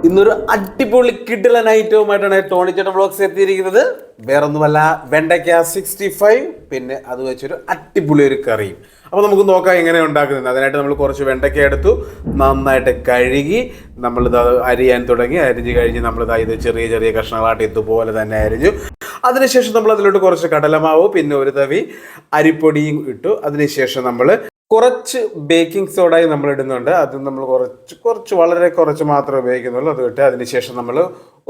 ഇന്നൊരു അടിപൊളി കിടിലൻ ഐറ്റവുമായിട്ടാണ് ടോണിച്ചേട്ടൻ വ്ളോഗ്സ് എത്തിയിരിക്കുന്നത്. വേറൊന്നുമല്ല, വെണ്ടയ്ക്ക 65, പിന്നെ അത് വെച്ചൊരു അടിപൊളി ഒരു കറിയും. അപ്പോൾ നമുക്ക് നോക്കാം എങ്ങനെ ഉണ്ടാക്കുന്നത്. അതിനായിട്ട് നമ്മൾ കുറച്ച് വെണ്ടയ്ക്ക എടുത്തു, നന്നായിട്ട് കഴുകി നമ്മളിത് അരിയാൻ തുടങ്ങി. അരിഞ്ഞ് കഴിഞ്ഞ് നമ്മളിത് ഇത് ചെറിയ ചെറിയ കഷ്ണങ്ങളായിട്ട് ഇതുപോലെ തന്നെ അരിഞ്ഞു. അതിനുശേഷം നമ്മൾ അതിലോട്ട് കുറച്ച് കടലമാവ്, പിന്നെ ഒരു തവി അരിപ്പൊടിയും ഇട്ടു. അതിനുശേഷം നമ്മൾ കുറച്ച് ബേക്കിംഗ് സോഡയും നമ്മൾ ഇടുന്നുണ്ട്. അത് നമ്മൾ കുറച്ച് വളരെ കുറച്ച് മാത്രമേ ഉപയോഗിക്കുന്നുള്ളൂ. അത് ഇട്ട് അതിനുശേഷം നമ്മൾ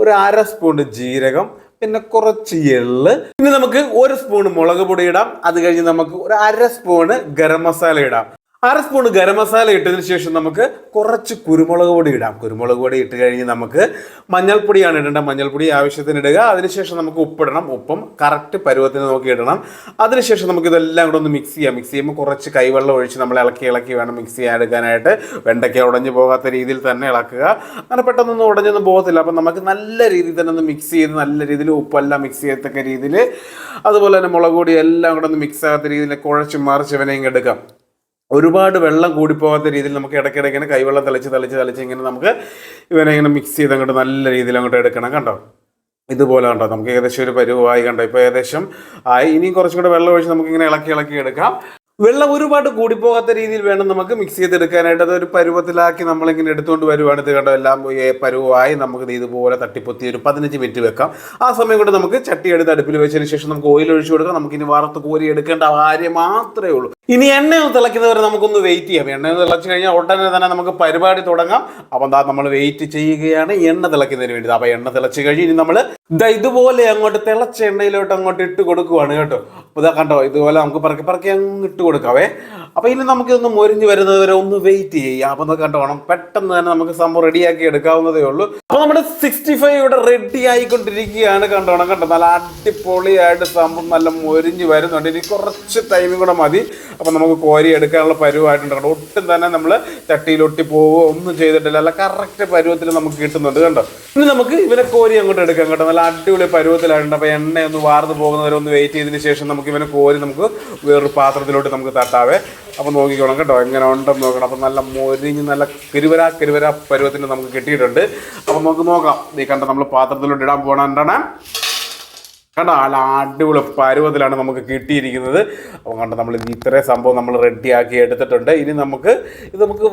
ഒരു 1/2 സ്പൂൺ ജീരകം, പിന്നെ കുറച്ച് എള്ള്, പിന്നെ നമുക്ക് 1 സ്പൂൺ മുളക് പൊടി ഇടാം. അത് കഴിഞ്ഞ് നമുക്ക് ഒരു 1/2 സ്പൂണ് ഗരം മസാല ഇടാം. 1/2 സ്പൂൺ ഗരം മസാല ഇട്ടതിന് ശേഷം നമുക്ക് കുറച്ച് കുരുമുളക് പൊടി ഇടാം. കുരുമുളക് പൊടി ഇട്ട് കഴിഞ്ഞ് നമുക്ക് മഞ്ഞൾപ്പൊടിയാണ് ഇടേണ്ടത്. മഞ്ഞൾപ്പൊടി ആവശ്യത്തിന് ഇടുക. അതിനുശേഷം നമുക്ക് ഉപ്പിടണം. ഉപ്പും കറക്റ്റ് പരുവത്തിന് നോക്കി ഇടണം. അതിനുശേഷം നമുക്ക് ഇതെല്ലാം കൂടെ ഒന്ന് മിക്സ് ചെയ്യാം. മിക്സ് ചെയ്യുമ്പോൾ കുറച്ച് കൈവെള്ളം ഒഴിച്ച് നമ്മൾ ഇളക്കി വേണം മിക്സ് ചെയ്യാൻ എടുക്കാനായിട്ട്. വെണ്ടയ്ക്ക ഉടഞ്ഞു പോകാത്ത രീതിയിൽ തന്നെ ഇളക്കുക. അങ്ങനെ പെട്ടെന്നൊന്നും ഉടഞ്ഞൊന്നും പോകത്തില്ല. അപ്പം നമുക്ക് നല്ല രീതിയിൽ തന്നെ ഒന്ന് മിക്സ് ചെയ്ത് നല്ല രീതിയിൽ ഉപ്പെല്ലാം മിക്സ് ചെയ്യത്തക്ക രീതിയിൽ, അതുപോലെ തന്നെ മുളക് പൊടി എല്ലാം കൂടെ ഒന്ന് മിക്സ് ആകാത്ത രീതിയിൽ കുഴച്ച് മറിച്ച് ഇവനെ എടുക്കാം. ഒരുപാട് വെള്ളം കൂടിപ്പോകാത്ത രീതിയിൽ നമുക്ക് ഇടയ്ക്കിടയ്ക്ക് കൈവെള്ളം തളിച്ച് ഇങ്ങനെ നമുക്ക് ഇവനെ ഇങ്ങനെ മിക്സ് ചെയ്ത് അങ്ങോട്ട് നല്ല രീതിയിൽ അങ്ങോട്ട് എടുക്കണം. കണ്ടോ, ഇതുപോലെ കണ്ടോ, നമുക്ക് ഏകദേശം ഒരു പരുവമായി. കണ്ടോ, ഇപ്പോൾ ഏകദേശം ആയി. ഇനിയും കുറച്ചും കൂടെ വെള്ളം ഒഴിച്ച് നമുക്ക് ഇങ്ങനെ ഇളക്കി എടുക്കാം. വെള്ളം ഒരുപാട് കൂടിപ്പോകാത്ത രീതിയിൽ വേണം നമുക്ക് മിക്സ് ചെയ്തെടുക്കാനായിട്ട്. അതൊരു പരുവത്തിലാക്കി നമ്മളിങ്ങനെ എടുത്തുകൊണ്ട് വരുവാണ്. ഇത് കണ്ടോ, എല്ലാം പരുവമായി. നമുക്ക് ഇതുപോലെ തട്ടിപ്പൊത്തി ഒരു 15 മിനിറ്റ് വെക്കാം. ആ സമയം കൊണ്ട് നമുക്ക് ചട്ടി എടുത്ത് അടുപ്പിൽ വെച്ചതിന് ശേഷം നമുക്ക് ഓയിൽ ഒഴിച്ചു കൊടുക്കാം. നമുക്കിനി വറുത്ത് കോരി എടുക്കേണ്ട കാര്യം മാത്രമേ ഉള്ളൂ. ഇനി എണ്ണയൊന്ന് തിളയ്ക്കുന്നവരെ നമുക്കൊന്ന് വെയിറ്റ് ചെയ്യാം. എണ്ണയൊന്ന് തിളച്ച് കഴിഞ്ഞാൽ ഉടനെ തന്നെ നമുക്ക് പരിപാടി തുടങ്ങാം. അപ്പം എന്താ നമ്മൾ വെയിറ്റ് ചെയ്യുകയാണ് എണ്ണ തിളയ്ക്കുന്നതിന് വേണ്ടി. അപ്പം എണ്ണ തിളച്ച് കഴിഞ്ഞ് ഇനി നമ്മൾ ഇതുപോലെ അങ്ങോട്ട് തിളച്ച എണ്ണയിലോട്ട് അങ്ങോട്ട് ഇട്ട് കൊടുക്കുവാണ് കേട്ടോ. അപ്പോൾ ഇതാ കണ്ടോ, ഇതുപോലെ നമുക്ക് പറക്കി അങ്ങ് ഇട്ട് കൊടുക്കാവേ. അപ്പോൾ ഇനി നമുക്കിതൊന്ന് മൊരിഞ്ഞ് വരുന്നത് വരെ ഒന്ന് വെയിറ്റ് ചെയ്യാം. അപ്പോൾ അത് കണ്ടോണം, പെട്ടെന്ന് തന്നെ നമുക്ക് സംഭവം റെഡിയാക്കി എടുക്കാവുന്നതേ ഉള്ളൂ. അപ്പോൾ നമ്മുടെ 65 ഇവിടെ റെഡി ആയിക്കൊണ്ടിരിക്കുകയാണ്. കണ്ടോണം, കണ്ടോ, നല്ല അടിപൊളിയായിട്ട് സംഭവം നല്ല മൊരിഞ്ഞ് വരുന്നുണ്ട്. ഇനി കുറച്ച് ടൈമും കൂടെ മതി. അപ്പം നമുക്ക് കോരി എടുക്കാനുള്ള പരുവമായിട്ടുണ്ട്. കണ്ടോ, ഒട്ടും തന്നെ നമ്മൾ ചട്ടിയിലൊട്ടി പോവുകയോ ഒന്നും ചെയ്തിട്ടില്ല. അല്ല, കറക്റ്റ് പരുവത്തിൽ നമുക്ക് കിട്ടുന്നുണ്ട്. കണ്ടോ, ഇനി നമുക്ക് ഇവനെ കോരി അങ്ങോട്ട് എടുക്കാം. കേട്ടോ, നല്ല അടിപൊളി പരുവത്തിലായിട്ടുണ്ട്. അപ്പോൾ എണ്ണ ഒന്ന് വാർന്ന് പോകുന്നവരെ ഒന്ന് വെയിറ്റ് ചെയ്തതിന് ശേഷം നമുക്ക് ഇവനെ കോരി നമുക്ക് വേറൊരു പാത്രത്തിലോട്ട് നമുക്ക് തട്ടാവേ. അപ്പോൾ നോക്കിക്കോണം കേട്ടോ, എങ്ങനെ ഉണ്ടെന്ന് നോക്കണം. അപ്പം നല്ല മൊരിഞ്ഞ് നല്ല കരുവര പരുവത്തിന് നമുക്ക് കിട്ടിയിട്ടുണ്ട്. അപ്പം നമുക്ക് നോക്കാം. ഈ കണ്ട നമ്മൾ പാത്രത്തിലോട്ട് ഇടാൻ പോകണം. എന്താണ് കണ്ടോ, നല്ല അടിപൊളി പരുവത്തിലാണ് നമുക്ക് കിട്ടിയിരിക്കുന്നത്. അപ്പോൾ കണ്ടോ, നമ്മൾ ഇത്രയും സംഭവം നമ്മൾ റെഡിയാക്കി എടുത്തിട്ടുണ്ട്. ഇനി നമുക്ക്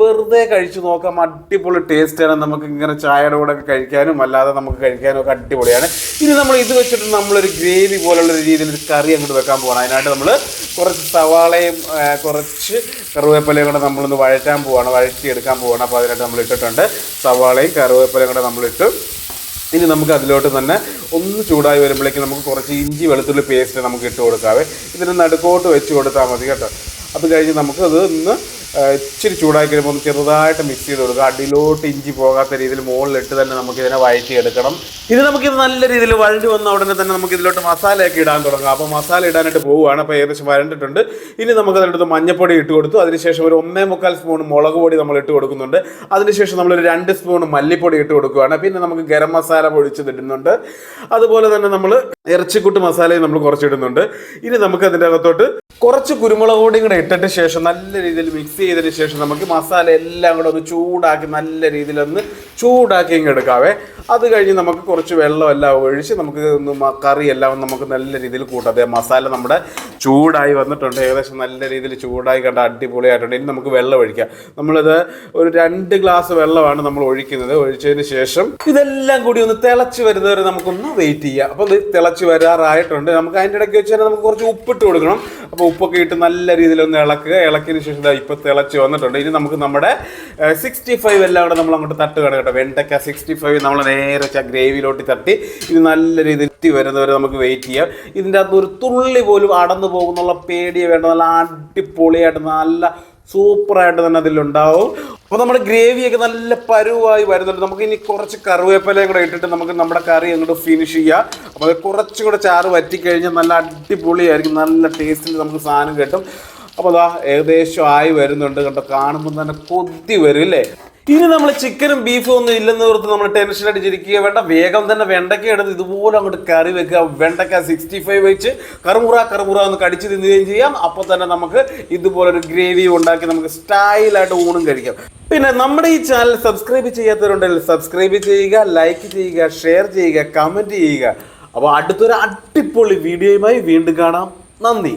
വെറുതെ കഴിച്ച് നോക്കാം. അടിപൊളി ടേസ്റ്റാണ്. നമുക്ക് ഇങ്ങനെ ചായയുടെ കൂടെ ഒക്കെ കഴിക്കാനും അല്ലാതെ നമുക്ക് കഴിക്കാനും ഒക്കെ അടിപൊളിയാണ്. ഇനി നമ്മൾ ഇത് വെച്ചിട്ട് നമ്മളൊരു ഗ്രേവി പോലുള്ള രീതിയിൽ ഒരു കറി അങ്ങോട്ട് വെക്കാൻ പോകണം. അതിനായിട്ട് നമ്മൾ കുറച്ച് സവാളയും കുറച്ച് കറിവേപ്പിലയും കൂടെ നമ്മളൊന്ന് വഴറ്റിയെടുക്കാൻ പോവുകയാണ്. അപ്പോൾ അതിനായിട്ട് നമ്മൾ ഇട്ടിട്ടുണ്ട് സവാളയും കറിവേപ്പിലയും കൂടെ നമ്മളിട്ട്. ഇനി നമുക്ക് അതിലോട്ട് തന്നെ ഒന്ന് ചൂടായി വരുമ്പോഴേക്കും നമുക്ക് കുറച്ച് ഇഞ്ചി വെളുത്തുള്ളി പേസ്റ്റ് നമുക്ക് ഇട്ട് കൊടുക്കാവേ. ഇതിന് നടുക്കോട്ട് വെച്ച് കൊടുത്താൽ മതി കേട്ടോ. അത് കഴിഞ്ഞ് നമുക്ക് അത് ഒന്ന് ഇച്ചിരി ചൂടായി കഴിയുമ്പോൾ ഒന്ന് ചെറുതായിട്ട് മിക്സ് ചെയ്ത് കൊടുക്കുക. അടിയിലോട്ട് ഇഞ്ചി പോകാത്ത രീതിയിൽ മുകളിലിട്ട് തന്നെ നമുക്കിതിനെ വഴറ്റിയെടുക്കണം. ഇത് നമുക്കിത് നല്ല രീതിയിൽ വഴണ്ടി വന്ന ഉടനെ തന്നെ നമുക്ക് ഇതിലോട്ട് മസാലയൊക്കെ ഇടാൻ തുടങ്ങാം. അപ്പോൾ മസാല ഇടാനായിട്ട് പോവുകയാണ്. അപ്പോൾ ഏകദേശം വരണ്ടിട്ടുണ്ട്. ഇനി നമുക്ക് അതിനടുത്ത് മഞ്ഞപ്പൊടി ഇട്ട് കൊടുത്തു. അതിനുശേഷം ഒരു 1.25 സ്പൂൺ മുളക് പൊടി നമ്മൾ ഇട്ട് കൊടുക്കുന്നുണ്ട്. അതിനുശേഷം നമ്മളൊരു 2 സ്പൂൺ മല്ലിപ്പൊടി ഇട്ട് കൊടുക്കുകയാണ്. പിന്നെ നമുക്ക് ഗരം മസാല പൊടിച്ചതിടുന്നുണ്ട്. അതുപോലെ തന്നെ നമ്മൾ ഇറച്ചിക്കുട്ട് മസാലയും നമ്മൾ കുറച്ചിടുന്നുണ്ട്. ഇനി നമുക്ക് അതിൻ്റെ അകത്തോട്ട് കുറച്ച് കുരുമുളക് പൊടിയും കൂടെ ഇട്ടിട്ട് ശേഷം നല്ല രീതിയിൽ മിക്സ് ചെയ്തതിന് ശേഷം നമുക്ക് മസാല എല്ലാം കൂടെ ഒന്ന് ചൂടാക്കി നല്ല രീതിയിലൊന്ന് ചൂടാക്കി ഇങ്ങ് എടുക്കാവേ. അത് കഴിഞ്ഞ് നമുക്ക് കുറച്ച് വെള്ളമെല്ലാം ഒഴിച്ച് നമുക്ക് കറിയെല്ലാം നമുക്ക് നല്ല രീതിയിൽ കൂട്ടാം. അതേ മസാല നമ്മുടെ ചൂടായി വന്നിട്ടുണ്ട്. ഏകദേശം നല്ല രീതിയിൽ ചൂടായി കണ്ട അടിപൊളിയായിട്ടുണ്ട്. ഇനി നമുക്ക് വെള്ളം ഒഴിക്കാം. നമ്മളിത് ഒരു 2 ഗ്ലാസ് വെള്ളമാണ് നമ്മൾ ഒഴിക്കുന്നത്. ഒഴിച്ചതിന് ശേഷം ഇതെല്ലാം കൂടി ഒന്ന് തിളച്ച് വരുന്നവരെ നമുക്കൊന്ന് വെയിറ്റ് ചെയ്യാം. അപ്പോൾ ഇത് തിളച്ച് വരാറായിട്ടുണ്ട്. നമുക്ക് അതിൻ്റെ ഇടയ്ക്ക് വെച്ച് തന്നെ നമുക്ക് കുറച്ച് ഉപ്പിട്ട് കൊടുക്കണം. അപ്പോൾ ഉപ്പൊക്കെ ഇട്ട് നല്ല രീതിയിലൊന്ന് ഇളക്കുക. ഇളക്കിയതിന് ശേഷം ഇപ്പോൾ തിളച്ച് വന്നിട്ടുണ്ട്. ഇനി നമുക്ക് നമ്മുടെ 65 എല്ലാം കൂടെ നമ്മൾ അങ്ങോട്ട് തട്ടുകയാണ് കേട്ടോ. വെണ്ടയ്ക്ക 65 നമ്മൾ നേരെ ഗ്രേവിയിലോട്ട് തട്ടി ഇത് നല്ല രീതിയിൽ എത്തി വരുന്നവരെ നമുക്ക് വെയിറ്റ് ചെയ്യാം. ഇതിൻ്റെ അകത്ത് ഒരു തുള്ളി പോലും അടന്നു പോകുന്നുള്ള പേടിയെ വേണ്ട. നല്ല അടിപൊളിയായിട്ട് നല്ല സൂപ്പറായിട്ട് തന്നെ അതിലുണ്ടാവും. അപ്പോൾ നമ്മുടെ ഗ്രേവിയൊക്കെ നല്ല പരുവായി വരുന്നുണ്ട്. നമുക്ക് ഇനി കുറച്ച് കറിവേപ്പിലയും കൂടെ ഇട്ടിട്ട് നമുക്ക് നമ്മുടെ കറി അങ്ങോട്ട് ഫിനിഷ് ചെയ്യാം. അപ്പോൾ അത് കുറച്ചും കൂടെ ചാറ് വറ്റിക്കഴിഞ്ഞാൽ നല്ല അടിപൊളിയായിരിക്കും. നല്ല ടേസ്റ്റിൽ നമുക്ക് സാധനം കിട്ടും. അപ്പോൾ അതാ ഏകദേശം ആയി വരുന്നുണ്ട്. കണ്ടോ, കാണുമ്പോൾ തന്നെ കൊതി വരും അല്ലേ. ഇനി നമ്മൾ ചിക്കനും ബീഫും ഒന്നും ഇല്ലെന്ന് ഓർത്ത് നമ്മൾ ടെൻഷൻ അടിച്ചിരിക്കുക വേണ്ട. വേഗം തന്നെ വെണ്ടയ്ക്ക എടുത്ത് ഇതുപോലെ അങ്ങോട്ട് കറി വെക്കുക. വെണ്ടയ്ക്ക 65 വെച്ച് കറുമുറ ഒന്ന് കടിച്ച് തിന്നുകയും ചെയ്യാം. അപ്പോൾ തന്നെ നമുക്ക് ഇതുപോലൊരു ഗ്രേവി ഉണ്ടാക്കി നമുക്ക് സ്റ്റൈലായിട്ട് ഊണും കഴിക്കാം. പിന്നെ നമ്മുടെ ഈ ചാനൽ സബ്സ്ക്രൈബ് ചെയ്യാത്തവരുണ്ടെങ്കിൽ സബ്സ്ക്രൈബ് ചെയ്യുക, ലൈക്ക് ചെയ്യുക, ഷെയർ ചെയ്യുക, കമൻറ്റ് ചെയ്യുക. അപ്പോൾ അടുത്തൊരു അടിപൊളി വീഡിയോയുമായി വീണ്ടും കാണാം. നന്ദി.